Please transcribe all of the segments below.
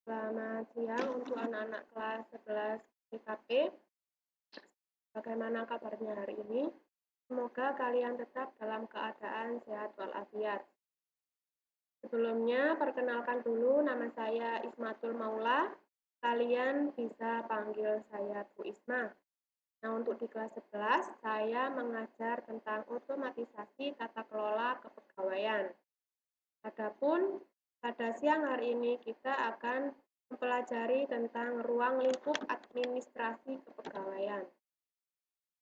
Selamat siang untuk anak-anak kelas 11 PKP. Bagaimana kabarnya hari ini? Semoga kalian tetap dalam keadaan sehat walafiat. Sebelumnya, perkenalkan dulu nama saya Ismatul Maula. Kalian bisa panggil saya Bu Isma. Nah, untuk di kelas 11, saya mengajar tentang otomatisasi tata kelola kepegawaian. Adapun pada siang hari ini kita akan mempelajari tentang ruang lingkup administrasi kepegawaian.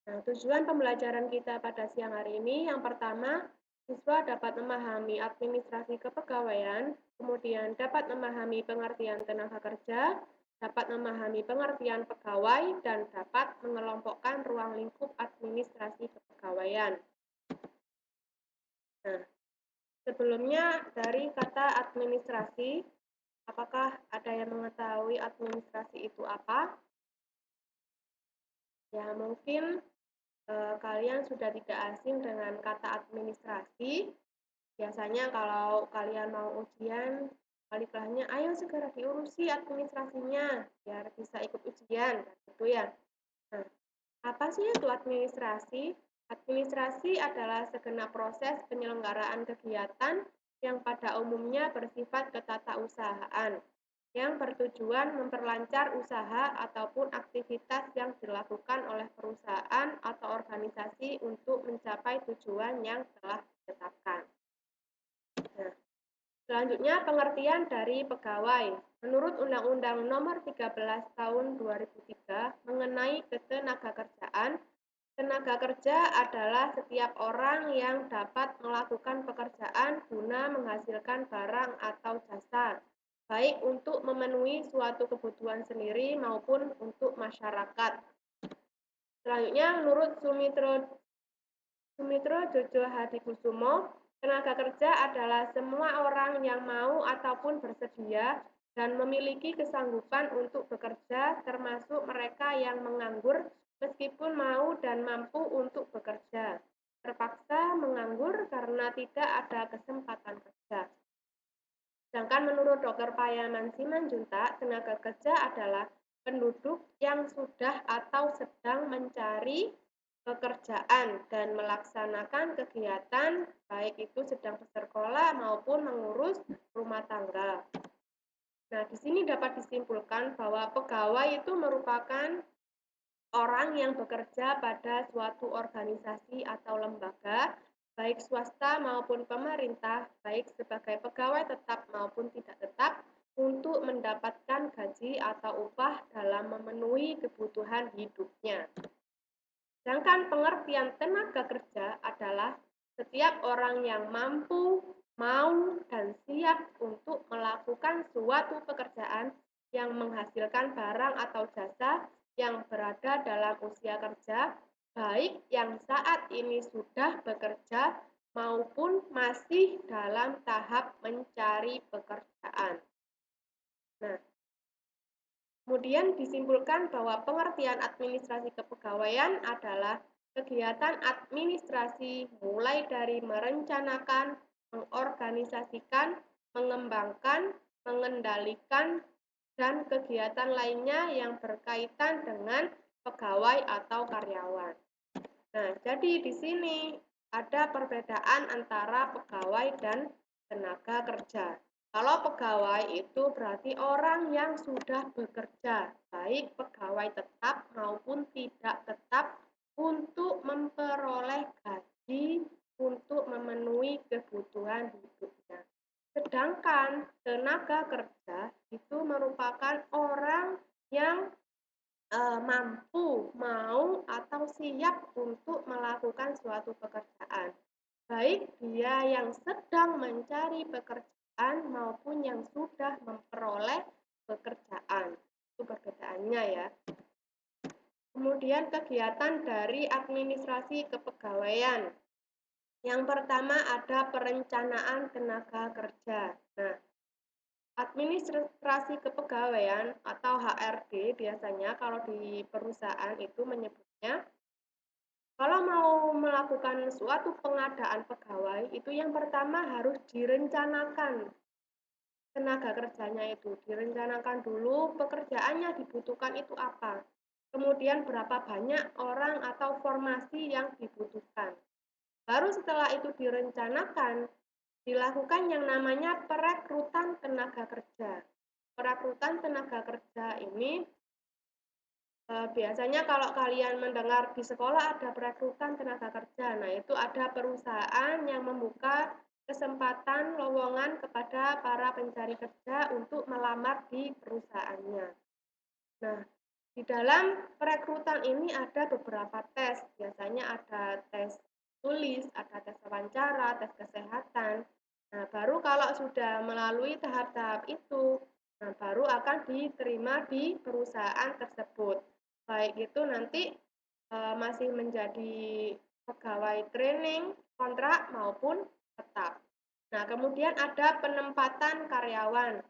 Nah, tujuan pembelajaran kita pada siang hari ini yang pertama, siswa dapat memahami administrasi kepegawaian, kemudian dapat memahami pengertian tenaga kerja, dapat memahami pengertian pegawai, dan dapat mengelompokkan ruang lingkup administrasi kepegawaian. Nah, sebelumnya dari kata administrasi, apakah ada yang mengetahui administrasi itu apa? Ya, mungkin kalian sudah tidak asing dengan kata administrasi. Biasanya kalau kalian mau ujian, balik-baliknya, ayo segera diurusi administrasinya, biar bisa ikut ujian, gitu ya. Nah, apa sih itu administrasi? Administrasi adalah segenap proses penyelenggaraan kegiatan yang pada umumnya bersifat ketatausahaan, yang bertujuan memperlancar usaha ataupun aktivitas yang dilakukan oleh perusahaan atau organisasi untuk mencapai tujuan yang telah ditetapkan. Nah, selanjutnya pengertian dari pegawai. Menurut Undang-Undang Nomor 13 Tahun 2003 mengenai ketenagakerjaan, tenaga kerja adalah setiap orang yang dapat melakukan pekerjaan guna menghasilkan barang atau jasa, baik untuk memenuhi suatu kebutuhan sendiri maupun untuk masyarakat. Selanjutnya, menurut Sumitro Jojo Hadikusumo, tenaga kerja adalah semua orang yang mau ataupun bersedia dan memiliki kesanggupan untuk bekerja, termasuk mereka yang menganggur meskipun mau dan mampu untuk bekerja, terpaksa menganggur karena tidak ada kesempatan kerja. Sedangkan menurut Dr. Payaman Simanjuntak, tenaga kerja adalah penduduk yang sudah atau sedang mencari pekerjaan dan melaksanakan kegiatan, baik itu sedang bersekolah maupun mengurus rumah tangga. Nah, di sini dapat disimpulkan bahwa pegawai itu merupakan orang yang bekerja pada suatu organisasi atau lembaga, baik swasta maupun pemerintah, baik sebagai pegawai tetap maupun tidak tetap, untuk mendapatkan gaji atau upah dalam memenuhi kebutuhan hidupnya. Sedangkan pengertian tenaga kerja adalah setiap orang yang mampu, mau, dan siap untuk melakukan suatu pekerjaan yang menghasilkan barang atau jasa yang berada dalam usia kerja, baik yang saat ini sudah bekerja maupun masih dalam tahap mencari pekerjaan. Nah, kemudian disimpulkan bahwa pengertian administrasi kepegawaian adalah kegiatan administrasi mulai dari merencanakan, mengorganisasikan, mengembangkan, mengendalikan, dan kegiatan lainnya yang berkaitan dengan pegawai atau karyawan. Nah, jadi di sini ada perbedaan antara pegawai dan tenaga kerja. Kalau pegawai itu berarti orang yang sudah bekerja, baik pegawai tetap maupun tidak tetap, untuk memperoleh gaji untuk memenuhi kebutuhan hidupnya. Sedangkan tenaga kerja itu merupakan orang yang mampu, mau, atau siap untuk melakukan suatu pekerjaan. Baik dia yang sedang mencari pekerjaan maupun yang sudah memperoleh pekerjaan. Itu perbedaannya ya. Kemudian kegiatan dari administrasi kepegawaian. Yang pertama ada perencanaan tenaga kerja. Nah, administrasi kepegawaian atau HRD biasanya kalau di perusahaan itu menyebutnya, kalau mau melakukan suatu pengadaan pegawai itu yang pertama harus direncanakan. tenaga kerjanya itu. Direncanakan dulu pekerjaannya dibutuhkan itu apa. Kemudian berapa banyak orang atau formasi yang dibutuhkan. Baru setelah itu direncanakan, dilakukan yang namanya perekrutan tenaga kerja. Perekrutan tenaga kerja ini biasanya kalau kalian mendengar di sekolah ada perekrutan tenaga kerja. Nah, itu ada perusahaan yang membuka kesempatan lowongan kepada para pencari kerja untuk melamar di perusahaannya. Nah, di dalam perekrutan ini ada beberapa tes. Biasanya ada tes tulis, ada tes wawancara, tes kesehatan. Nah, baru kalau sudah melalui tahap-tahap itu, nah baru akan diterima di perusahaan tersebut. Baik itu nanti masih menjadi pegawai training, kontrak maupun tetap. Nah, kemudian ada penempatan karyawan.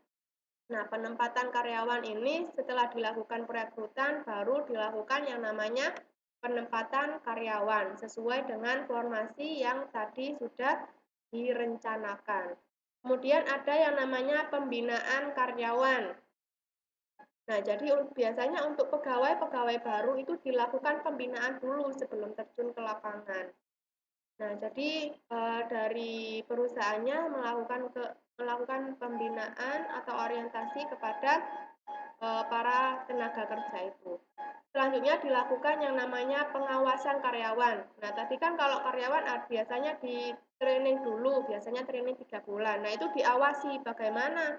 Nah, penempatan karyawan ini setelah dilakukan perekrutan baru dilakukan yang namanya penempatan karyawan sesuai dengan formasi yang tadi sudah direncanakan. Kemudian ada yang namanya pembinaan karyawan. Nah, jadi biasanya untuk pegawai-pegawai baru itu dilakukan pembinaan dulu sebelum terjun ke lapangan. Nah, jadi dari perusahaannya melakukan pembinaan atau orientasi kepada para tenaga kerja itu. Selanjutnya dilakukan yang namanya pengawasan karyawan. Nah, tadi kan kalau karyawan biasanya di training dulu, biasanya training 3 bulan. Nah, itu diawasi bagaimana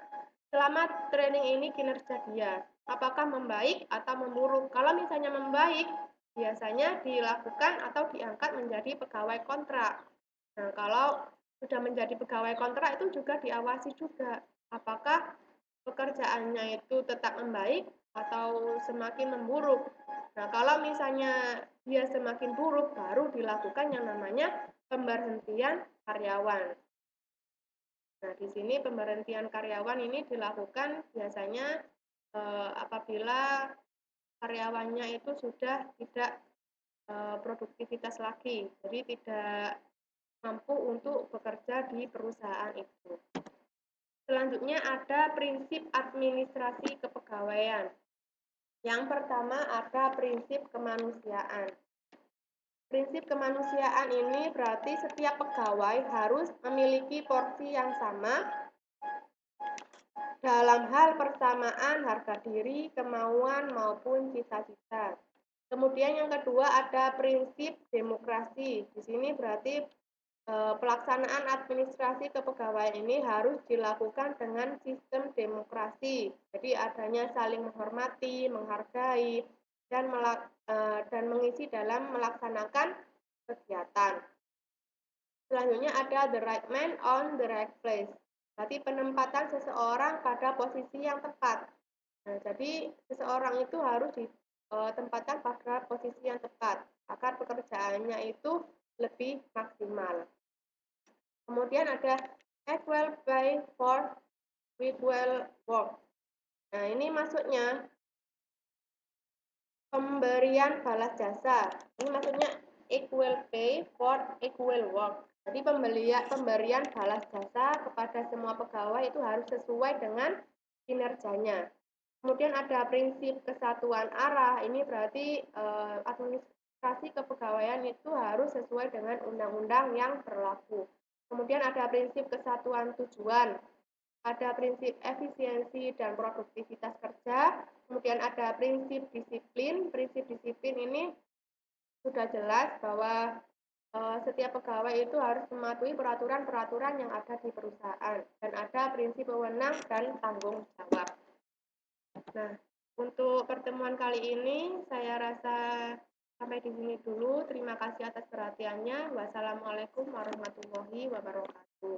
selama training ini kinerja dia. Apakah membaik atau memburuk? Kalau misalnya membaik, biasanya dilakukan atau diangkat menjadi pegawai kontrak. Nah, kalau sudah menjadi pegawai kontrak itu juga diawasi juga. Apakah pekerjaannya itu tetap membaik atau semakin memburuk. Nah, kalau misalnya dia semakin buruk, baru dilakukan yang namanya pemberhentian karyawan. Nah, di sini pemberhentian karyawan ini dilakukan biasanya apabila karyawannya itu sudah tidak produktivitas lagi, jadi tidak mampu untuk bekerja di perusahaan itu. Selanjutnya ada prinsip administrasi kepegawaian. Yang pertama ada prinsip kemanusiaan. Prinsip kemanusiaan ini berarti setiap pegawai harus memiliki porsi yang sama dalam hal persamaan harga diri, kemauan, maupun cita-cita. Kemudian yang kedua ada prinsip demokrasi. Di sini berarti pelaksanaan administrasi kepegawaian ini harus dilakukan dengan sistem demokrasi. Jadi adanya saling menghormati, menghargai, dan mengisi dalam melaksanakan kegiatan. Selanjutnya ada the right man on the right place. Berarti penempatan seseorang pada posisi yang tepat. Nah, jadi seseorang itu harus ditempatkan pada posisi yang tepat agar pekerjaannya itu lebih maksimal. Kemudian ada equal pay for equal work. Nah, ini maksudnya pemberian balas jasa. Ini maksudnya equal pay for equal work. Jadi pemberian balas jasa kepada semua pegawai itu harus sesuai dengan kinerjanya. Kemudian ada prinsip kesatuan arah. Ini berarti administrasi kepegawaian itu harus sesuai dengan undang-undang yang berlaku. Kemudian ada prinsip kesatuan tujuan, ada prinsip efisiensi dan produktivitas kerja, kemudian ada prinsip disiplin. Prinsip disiplin ini sudah jelas bahwa setiap pegawai itu harus mematuhi peraturan-peraturan yang ada di perusahaan, dan ada prinsip wewenang dan tanggung jawab. Nah, untuk pertemuan kali ini saya rasa sampai di sini dulu. Terima kasih atas perhatiannya. Wassalamualaikum warahmatullahi wabarakatuh.